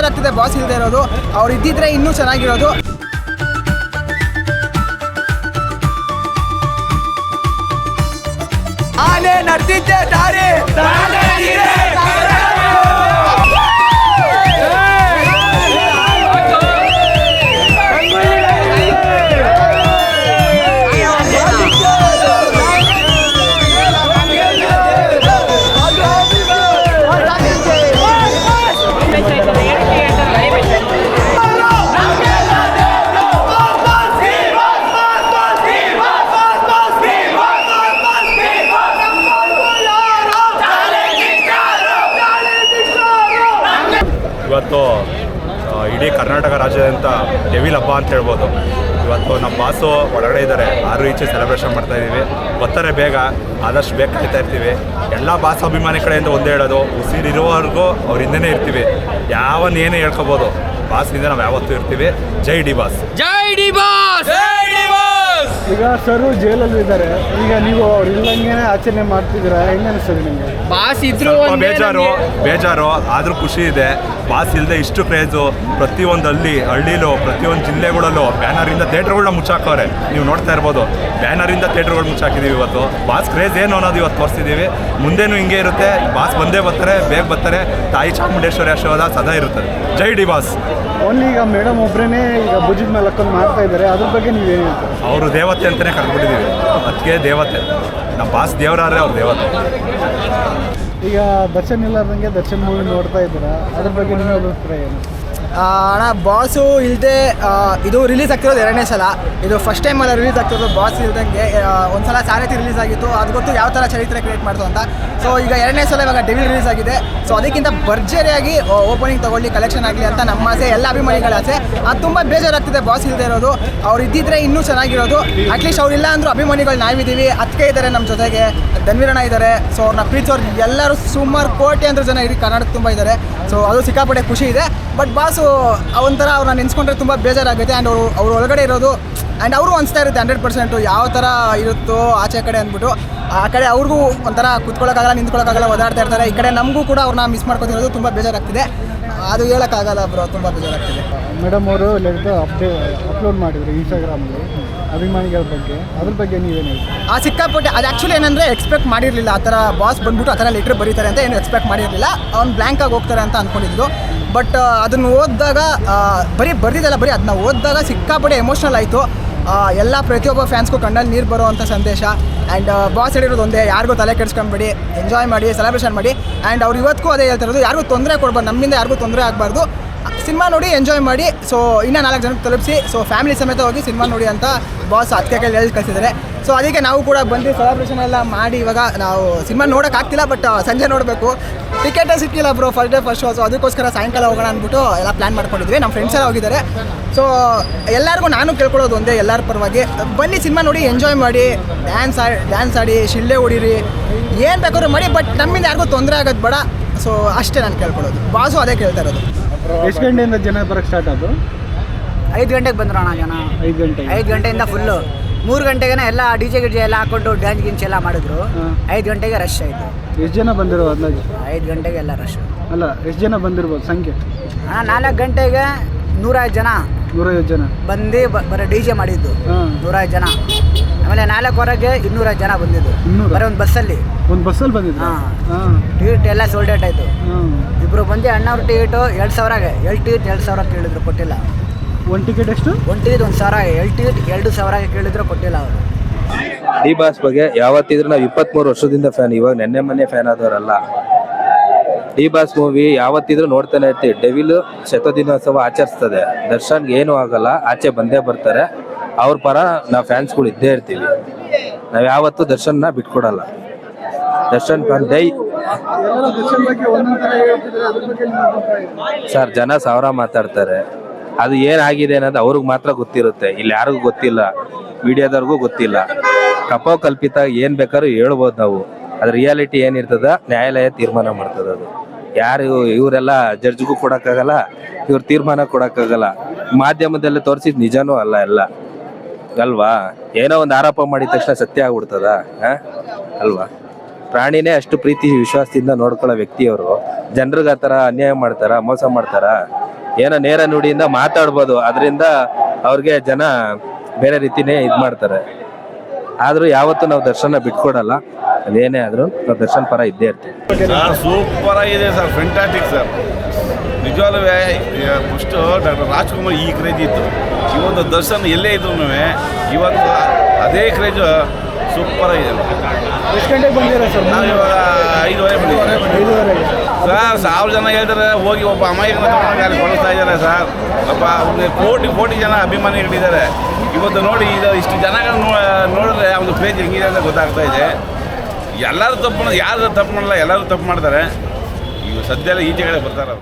ಬೇಜಾರಾಗ್ತಿದೆ ಬಾಸ್ ಇಲ್ಲದೆ ಇರೋದು. ಅವ್ರು ಇದ್ದಿದ್ರೆ ಇನ್ನೂ ಚೆನ್ನಾಗಿರೋದು. ಆನೆ ನಡೆದಿದ್ದೆ ದಾರಿ ಇವತ್ತು ಇಡೀ ಕರ್ನಾಟಕ ರಾಜ್ಯಾದ್ಯಂತ ಡೆವಿಲ್ ಹಬ್ಬ ಅಂತ ಹೇಳ್ಬೋದು. ಇವತ್ತು ನಮ್ಮ ಬಾಸು ಒಳಗಡೆ ಇದ್ದಾರೆ, 6 ಈಚೆ ಸೆಲೆಬ್ರೇಷನ್ ಮಾಡ್ತಾಯಿದ್ದೀವಿ. ಬರ್ತಾರೆ ಬೇಗ, ಆದಷ್ಟು ಬೇಗ ಕಾಯ್ತಾ ಇರ್ತೀವಿ. ಎಲ್ಲ ಬಾಸ್ ಅಭಿಮಾನಿ ಕಡೆಯಿಂದ ಒಂದೇ ಹೇಳೋದು, ಉಸಿರಿರುವವರೆಗೂ ಅವ್ರ ಹಿಂದೆನೇ ಇರ್ತೀವಿ. ಏನೇ ಹೇಳ್ಕೊಬೋದು, ಬಾಸ್ನಿಂದ ನಾವು ಯಾವತ್ತೂ ಇರ್ತೀವಿ. ಜೈ ಡಿ ಬಾಸ್, ಜೈ ಡಿ ಬಾಸ್. ಈಗ ಸರ್ ಜೈಲಲ್ಲಿ ಇದ್ದಾರೆ, ಈಗ ನೀವು ಅವ್ರು ಇಲ್ಲಂಗೆ ಆಚರಣೆ ಮಾಡ್ತಿದ್ದೀರಾ, ಹೆಂಗೆ ಅನಿಸ್ತದೆ ನಿಮಗೆ? ಬಾಸ್ ಇದ್ರು ಬೇಜಾರು ಆದರೂ ಖುಷಿ ಇದೆ. ಬಾಸ್ ಇಲ್ಲದೆ ಇಷ್ಟು ಕ್ರೇಜು ಪ್ರತಿಯೊಂದು ಹಳ್ಳಿಲೂ ಪ್ರತಿಯೊಂದು ಜಿಲ್ಲೆಗಳಲ್ಲೂ ಬ್ಯಾನರಿಂದ ಥಿಯೇಟ್ರ್ಗಳನ್ನ ಮುಚ್ಚಾಕವ್ರೆ. ನೀವು ನೋಡ್ತಾ ಇರ್ಬೋದು, ಬ್ಯಾನರಿಂದ ಥಿಯೇಟ್ರ್ಗಳು ಮುಚ್ಚಾಕಿದ್ದೀವಿ. ಇವತ್ತು ಬಾಸ್ ಕ್ರೇಜ್ ಏನು ಅನ್ನೋದು ಇವತ್ತು ತೋರಿಸ್ತಿದ್ದೀವಿ. ಮುಂದೇನು ಹಿಂಗೆ ಇರುತ್ತೆ. ಬಾಸ್ ಬಂದೇ ಬರ್ತಾರೆ, ಬೇಗ ಬರ್ತಾರೆ. ತಾಯಿ ಚಾಮುಂಡೇಶ್ವರಿ ಆಶೀರ್ವಾದ ಸದಾ ಇರುತ್ತದೆ. ಜೈ ಡಿ ಬಾಸ್. ಓನ್ಲಿ ಈಗ ಮೇಡಮ್ ಒಬ್ಬರೇ ಈಗ ಭುಜದ ಮೇಲೆ ಹಾಕೊಂಡು ಮಾಡ್ತಾ ಇದ್ದಾರೆ, ಅದ್ರ ಬಗ್ಗೆ ನೀವೇನು ಹೇಳ್ತೀರಾ? ಅವರು ದೇವತೆ ಅಂತಲೇ ಕರೆದ್ಬಿಟ್ಟಿದ್ದೀವಿ. ಅದಕ್ಕೆ ದೇವತೆ, ನಮ್ಮ ಬಾಸ್ ದೇವರಾದ್ರೆ ಅವ್ರು ದೇವತೆ. ಈಗ ದರ್ಶನ್ ಇಲ್ಲಾರ್ದಂಗೆ ದರ್ಶನ್ ಮೂವಿ ನೋಡ್ತಾ ಇದ್ದೀರಾ, ಅದ್ರ ಬಗ್ಗೆ ನಿಮ್ಮ ಅಭಿಪ್ರಾಯ ಏನು? ಅಣ್ಣ, ಬಾಸು ಇಲ್ಲದೆ ಇದು ರಿಲೀಸ್ ಆಗ್ತಿರೋದು 2ನೇ ಸಲ. ಇದು ಫಸ್ಟ್ ಟೈಮ್ ಅಲ್ಲ ರಿಲೀಸ್ ಆಗ್ತಿರೋದು ಬಾಸ್ ಇಲ್ದಂಗೆ. ಒಂದು ಸಲ ಸಾರಥಿ ರಿಲೀಸ್ ಆಗಿತ್ತು, ಅದು ಗೊತ್ತು ಯಾವ ಥರ ಚರಿತ್ರೆ ಕ್ರಿಯೇಟ್ ಮಾಡ್ತು ಅಂತ. ಸೊ ಈಗ 2ನೇ ಸಲ ಇವಾಗ ಡೆವಿಲ್ ರಿಲೀಸ್ ಆಗಿದೆ. ಸೊ ಅದಕ್ಕಿಂತ ಭರ್ಜರಿಯಾಗಿ ಓಪನಿಂಗ್ ತೊಗೊಳ್ಳಿ, ಕಲೆಕ್ಷನ್ ಆಗಲಿ ಅಂತ ನಮ್ಮ ಆಸೆ, ಎಲ್ಲ ಅಭಿಮಾನಿಗಳ ಆಸೆ. ಅದು ತುಂಬ ಬೇಜಾರಾಗ್ತಿದೆ ಬಾಸ್ ಇಲ್ಲದೆ ಇರೋದು. ಅವ್ರು ಇದ್ದಿದ್ರೆ ಇನ್ನೂ ಚೆನ್ನಾಗಿರೋದು. ಅಟ್ಲೀಸ್ಟ್ ಅವ್ರಿಲ್ಲ ಅಂದರೂ ಅಭಿಮಾನಿಗಳು ನಾವಿದ್ದೀವಿ, ಅದಕ್ಕೆ ಇದ್ದಾರೆ ನಮ್ಮ ಜೊತೆಗೆ. ಧನ್ವೀರಣ್ಣ ಇದ್ದಾರೆ. ಸೊ ಅವ್ರನ್ನ ಪ್ರೀತಿಸೋರು ಎಲ್ಲರೂ ಸುಮಾರು ಕೋಟ್ಯಾಂತರ ಜನ ಇಡೀ ಕರ್ನಾಟಕ ತುಂಬ ಇದ್ದಾರೆ. ಸೊ ಅದು ಸಿಕ್ಕಾಪಟ್ಟೆ ಖುಷಿ ಇದೆ. ಬಟ್ ಬಾಸು ಒಂಥರ ಅವ್ರನ್ನ ನೆನೆಸ್ಕೊಂಡ್ರೆ ತುಂಬ ಬೇಜಾರಾಗುತ್ತೆ. ಆ್ಯಂಡ್ ಅವ್ರು ಒಳಗಡೆ ಇರೋದು ಆ್ಯಂಡ್ ಅವರು ಅನಿಸ್ತಾ ಇರುತ್ತೆ 100% ಯಾವ ಥರ ಇರುತ್ತೋ ಆಚೆ ಕಡೆ ಅಂದ್ಬಿಟ್ಟು. ಆ ಕಡೆ ಅವ್ರಿಗೂ ಒಂಥರ ಕುತ್ಕೊಳ್ಳೋಕ್ಕಾಗಲ್ಲ, ನಿಂತ್ಕೊಳ್ಳೋಕ್ಕಾಗಲ್ಲ, ಓದಾಡ್ತಾ ಇರ್ತಾರೆ. ಈ ಕಡೆ ನಮಗೂ ಕೂಡ ಅವ್ರನ್ನ ಮಿಸ್ ಮಾಡ್ಕೊತಿರೋದು ತುಂಬ ಬೇಜಾರಾಗ್ತಿದೆ. ಅದು ಹೇಳೋಕ್ಕಾಗಲ್ಲ ಬ್ರೋ, ತುಂಬ ಬೇಜಾರಾಗ್ತಿದೆ. ಮೇಡಮ್ ಅವರು ಅಪ್ಲೋಡ್ ಮಾಡಿದ್ರು ಇನ್ಸ್ಟಾಗ್ರಾಮಲ್ಲಿ ಅಭಿಮಾನಿಗಳ ಬಗ್ಗೆ, ಅದ್ರ ಬಗ್ಗೆ ನೀವೇನು ಹೇಳ್ತೀರಿ? ಆ ಸಿಕ್ಕಾಪಟ್ಟೆ ಅದು ಆ್ಯಕ್ಚುಲಿ ಏನಂದರೆ ಎಕ್ಸ್ಪೆಕ್ಟ್ ಮಾಡಿರಲಿಲ್ಲ. ಆ ಥರ ಬಾಸ್ ಬಂದ್ಬಿಟ್ಟು ಆ ಥರ ಲೆಟ್ರ್ ಬರೀತಾರೆ ಅಂತ ಏನು ಎಕ್ಸ್ಪೆಕ್ಟ್ ಮಾಡಿರಲಿಲ್ಲ. ಅವ್ನು ಬ್ಲ್ಯಾಂಕಾಗಿ ಹೋಗ್ತಾರೆ ಅಂತ ಅಂದ್ಕೊಂಡಿದ್ದು. ಬಟ್ ಅದನ್ನು ಓದಿದಾಗ ಬರ್ದಿದ್ದಲ್ಲ, ಬರೀ ಅದನ್ನ ಓದಿದಾಗ ಸಿಕ್ಕಾಪಟ್ಟೆ ಎಮೋಷ್ನಲ್ ಆಯಿತು. ಎಲ್ಲ ಪ್ರತಿಯೊಬ್ಬ ಫ್ಯಾನ್ಸ್ಗೂ ಕಣ್ಣಲ್ಲಿ ನೀರು ಬರೋವಂಥ ಸಂದೇಶ. ಆ್ಯಂಡ್ ಬಾಸ್ ಹೇಳಿರೋದು ಒಂದೇ, ಯಾರಿಗೂ ತಲೆ ಕೆಡಿಸ್ಕೊಂಬೇಡಿ, ಎಂಜಾಯ್ ಮಾಡಿ, ಸೆಲೆಬ್ರೇಷನ್ ಮಾಡಿ. ಆ್ಯಂಡ್ ಅವ್ರು ಇವತ್ತಿಗೂ ಅದೇ ಹೇಳ್ತಿರೋದು, ಯಾರಿಗೂ ತೊಂದರೆ ಕೊಡ್ಬಾರ್ದು, ನಮ್ಮಿಂದ ಯಾರಿಗೂ ತೊಂದರೆ ಆಗಬಾರ್ದು. ಸಿನಿಮಾ ನೋಡಿ ಎಂಜಾಯ್ ಮಾಡಿ. ಸೊ ಇನ್ನೂ 4 ಜನಕ್ಕೆ ತಲುಪಿಸಿ. ಸೊ ಫ್ಯಾಮಿಲಿ ಸಮೇತ ಹೋಗಿ ಸಿನಿಮಾ ನೋಡಿ ಅಂತ ಬಾಸ್ ಅದಕ್ಕೆ ಹೇಳಿ ಕಳಿಸಿದ್ದಾರೆ. ಸೊ ಅದಕ್ಕೆ ನಾವು ಕೂಡ ಬಂದು ಸೆಲೆಬ್ರೇಷನ್ ಎಲ್ಲ ಮಾಡಿ ಇವಾಗ ನಾವು ಸಿನಿಮಾ ನೋಡೋಕ್ಕಾಗ್ತಿಲ್ಲ, ಬಟ್ ಸಂಜೆ ನೋಡಬೇಕು. ಟಿಕೆಟೇ ಸಿಕ್ಕಿಲ್ಲ bro, first day first show. So ಅದಕ್ಕೋಸ್ಕರ ಸಾಯಂಕಾಲ ಹೋಗೋಣ ಅಂದ್ಬಿಟ್ಟು ಎಲ್ಲ ಪ್ಲ್ಯಾನ್ ಮಾಡ್ಕೊಂಡಿದ್ವಿ. ನಮ್ಮ ಫ್ರೆಂಡ್ಸ್ ಎಲ್ಲ ಹೋಗಿದ್ದಾರೆ. ಸೊ ಎಲ್ಲರಿಗೂ ನಾನು ಕೇಳ್ಕೊಳ್ಳೋದು ಒಂದೇ, ಎಲ್ಲರ ಪರವಾಗಿ ಬನ್ನಿ, ಸಿನಿಮಾ ನೋಡಿ, ಎಂಜಾಯ್ ಮಾಡಿ, ಡ್ಯಾನ್ಸ್ ಆಡಿ, ಶಿಳ್ಳೆ ಹೊಡೀರಿ, ಏನು ಬೇಕಾದ್ರೂ ಮಾಡಿ. ಬಟ್ ನಮ್ಮಿಂದ ಯಾರಿಗೂ ತೊಂದರೆ ಆಗೋದು ಬೇಡ. ಸೊ ಅಷ್ಟೇ ನಾನು ಕೇಳ್ಕೊಳ್ಳೋದು. ಬಾಸು ಅದೇ ಕೇಳ್ತಾ ಇರೋದು. ಎಷ್ಟು ಗಂಟೆಯಿಂದ ಜನ ಬರೋಕ್ಕೆ ಸ್ಟಾರ್ಟ್ ಆಯಿತು? 5 ಗಂಟೆಗೆ ಬಂದ್ರು ಅಣ್ಣ ಜನ. 5 ಗಂಟೆಯಿಂದ ಫುಲ್ಲು. 3 ಗಂಟೆಗೆ ಎಲ್ಲ ಡಿಜೆ ಎಲ್ಲ ಹಾಕೊಂಡು ಡ್ಯಾನ್ಸ್ ಗಿನ್ಸ್ ಎಲ್ಲ ಮಾಡಿದ್ರು. 5 ಗಂಟೆಗೆ ರಶ್ ಆಯಿತು. ಎಷ್ಟು ಜನ ಬಂದಿರೋದು ಅಂದಾಜು? 5 ಗಂಟೆಗೆ ಎಲ್ಲ ರಶ್. ಅಲ್ಲ, ಎಷ್ಟು ಜನ ಬಂದಿರ್ಬೋದು ಸಂಖ್ಯೆ? ಅಣ್ಣ 4 ಗಂಟೆಗೆ 105 ಜನ 150 ಜನ ಬಂದು ಬರೀ ಡಿಜೆ ಮಾಡಿದ್ದು. 105 ಜನ. ಆಮೇಲೆ 4 205 ಜನ ಬಂದಿದ್ದು ಬರೀ ಒಂದು ಬಸ್ಸಲ್ಲಿ. ಒಂದು ಬಸ್ಸಲ್ಲಿ ಬಂದಿದ್ದು? ಟಿಕೆಟ್ ಎಲ್ಲ ಸೋಲ್ಡ್ ಔಟ್ ಆಯಿತು. ಇಬ್ಬರು ಬಂದು ಅಣ್ಣವ್ರ ಟಿಕೆಟು 2,000ಗೆ, 2 ಟಿಕೆಟ್ 2,000 ಕೇಳಿದ್ರು, ಕೊಟ್ಟಿಲ್ಲ. ಒಂದು ಟಿಕೆಟ್ ಎಷ್ಟು? ಒಂದು ಟಿಕೆಟ್ 1,000ಗೆ, 2 ಟಿಕೆಟ್ 2,000ಗೆ ಕೇಳಿದ್ರು, ಕೊಟ್ಟಿಲ್ಲ ಅವರು. ಡಿ ಬಾಸ್ ಬಗ್ಗೆ ಯಾವತ್ತಿದ್ರು ನಾವು 23 ವರ್ಷದಿಂದ ಫ್ಯಾನ್. ಇವಾಗ ನೆನ್ನೆ ಮೊನ್ನೆ ಫ್ಯಾನ್ ಆದವರಲ್ಲ. ಡಿ ಬಾಸ್ ಮೂವಿ ಯಾವತ್ತಿದ್ರು ನೋಡ್ತಾನೆ ಇರ್ತೀವಿ. ಡೆವಿಲ್ ಶತದಿನೋತ್ಸವ ಆಚರಿಸ್ತದೆ. ದರ್ಶನ್ಗೆ ಏನೂ ಆಗಲ್ಲ, ಆಚೆ ಬಂದೇ ಬರ್ತಾರೆ. ಅವ್ರ ಪರ ನಾವು ಫ್ಯಾನ್ಸ್ಗಳು ಇದ್ದೇ ಇರ್ತೀವಿ. ನಾವು ಯಾವತ್ತೂ ದರ್ಶನ್ನ ಬಿಟ್ಕೊಡಲ್ಲ. ದರ್ಶನ್ ಫ್ಯಾನ್ ದೈ. ಸರ್, ಜನ 1000 ಮಾತಾಡ್ತಾರೆ. ಅದು ಏನಾಗಿದೆ ಅನ್ನೋದು ಅವ್ರಿಗೆ ಮಾತ್ರ ಗೊತ್ತಿರುತ್ತೆ. ಇಲ್ಲಿ ಯಾರಿಗೂ ಗೊತ್ತಿಲ್ಲ, ಮೀಡಿಯಾದವ್ರಿಗೂ ಗೊತ್ತಿಲ್ಲ. ಕಲ್ಪಿತ ಏನು ಬೇಕಾದ್ರೂ ಹೇಳ್ಬೋದು ನಾವು. ಅದು ರಿಯಾಲಿಟಿ ಏನಿರ್ತದ ನ್ಯಾಯಾಲಯ ತೀರ್ಮಾನ ಮಾಡ್ತದೆ. ಅದು ಯಾರು ಇವರೆಲ್ಲ ಜಡ್ಜ್ಗೂ ಕೊಡೋಕ್ಕಾಗಲ್ಲ, ಇವ್ರ ತೀರ್ಮಾನ ಕೊಡೋಕ್ಕಾಗಲ್ಲ. ಮಾಧ್ಯಮದಲ್ಲಿ ತೋರಿಸಿದ ನಿಜನೂ ಅಲ್ಲ ಎಲ್ಲ ಅಲ್ವಾ. ಏನೋ ಒಂದು ಆರೋಪ ಮಾಡಿದ ತಕ್ಷಣ ಸತ್ಯ ಆಗ್ಬಿಡ್ತದ ಅಲ್ವಾ. ಪ್ರಾಣಿನೇ ಅಷ್ಟು ಪ್ರೀತಿ ವಿಶ್ವಾಸದಿಂದ ನೋಡ್ಕೊಳ್ಳೋ ವ್ಯಕ್ತಿಯವರು ಜನರಿಗೆ ಆ ಥರ ಅನ್ಯಾಯ ಮಾಡ್ತಾರ, ಮೋಸ ಮಾಡ್ತಾರ? ಏನೋ ನೇರ ನುಡಿಯಿಂದ ಮಾತಾಡ್ಬೋದು, ಅದರಿಂದ ಅವ್ರಿಗೆ ಜನ ಬೇರೆ ರೀತಿನೇ ಇದು ಮಾಡ್ತಾರೆ. ಆದರೂ ಯಾವತ್ತೂ ನಾವು ದರ್ಶನ ಬಿಟ್ಕೊಡಲ್ಲ, ಅದೇನೇ ಆದರೂ ನಾವು ದರ್ಶನ್ ಪರ ಇದ್ದೇ ಇರ್ತೀವಿ. ಸರ್ ಸೂಪರ್ ಆಗಿದೆ ಸರ್, ಫೆಂಟಾಸ್ಟಿಕ್ ಸರ್. ನಿಜವಾಗ್ಲೂ ಫಸ್ಟು ಡಾಕ್ಟರ್ ರಾಜ್ಕುಮಾರ್ ಈ ಕ್ರೇಜ್ ಇತ್ತು, ಇವತ್ತು ದರ್ಶನ್ ಎಲ್ಲೇ ಇದ್ರು ಇವತ್ತು ಅದೇ ಕ್ರೇಜು ಸೂಪರ್ ಆಗಿದೆ. ಎಷ್ಟು ಗಂಟೆಗೆ ಬಂದಿದ್ದೀರಾ ಸರ್? ನಾವು ಇವಾಗ 5:30 ಬಂದಿದ್ದೀವಿ 5:30ಗೆ. ಸರ್. 1000 ಜನ ಹೇಳ್ತಾರೆ, ಹೋಗಿ ಒಬ್ಬ ಅಮಾಯಕನ ತಗೊಂಡೋಗಿ ಅಲ್ಲಿ ಕೊಡಿಸ್ತಾ ಇದ್ದಾರೆ ಸರ್. ಒಬ್ಬ ಕೋಟಿ ಜನ ಅಭಿಮಾನಿಗಳಿದ್ದಾರೆ. ಇವತ್ತು ನೋಡಿ ಇದು ಇಷ್ಟು ಜನಗಳನ್ನ ನೋಡಿದ್ರೆ ಒಂದು ಕ್ರೇಜ್ ಹೆಂಗಿದೆ ಅಂತ ಗೊತ್ತಾಗ್ತಾ ಇದೆ. ಎಲ್ಲರೂ ತಪ್ಪು, ಯಾರು ತಪ್ಪು ಮಾಡಲ್ಲ, ಎಲ್ಲರೂ ತಪ್ಪು ಮಾಡ್ತಾರೆ. ಈಗ ಸದ್ಯ ಈಚೆಗಡೆ ಬರ್ತಾರೆ.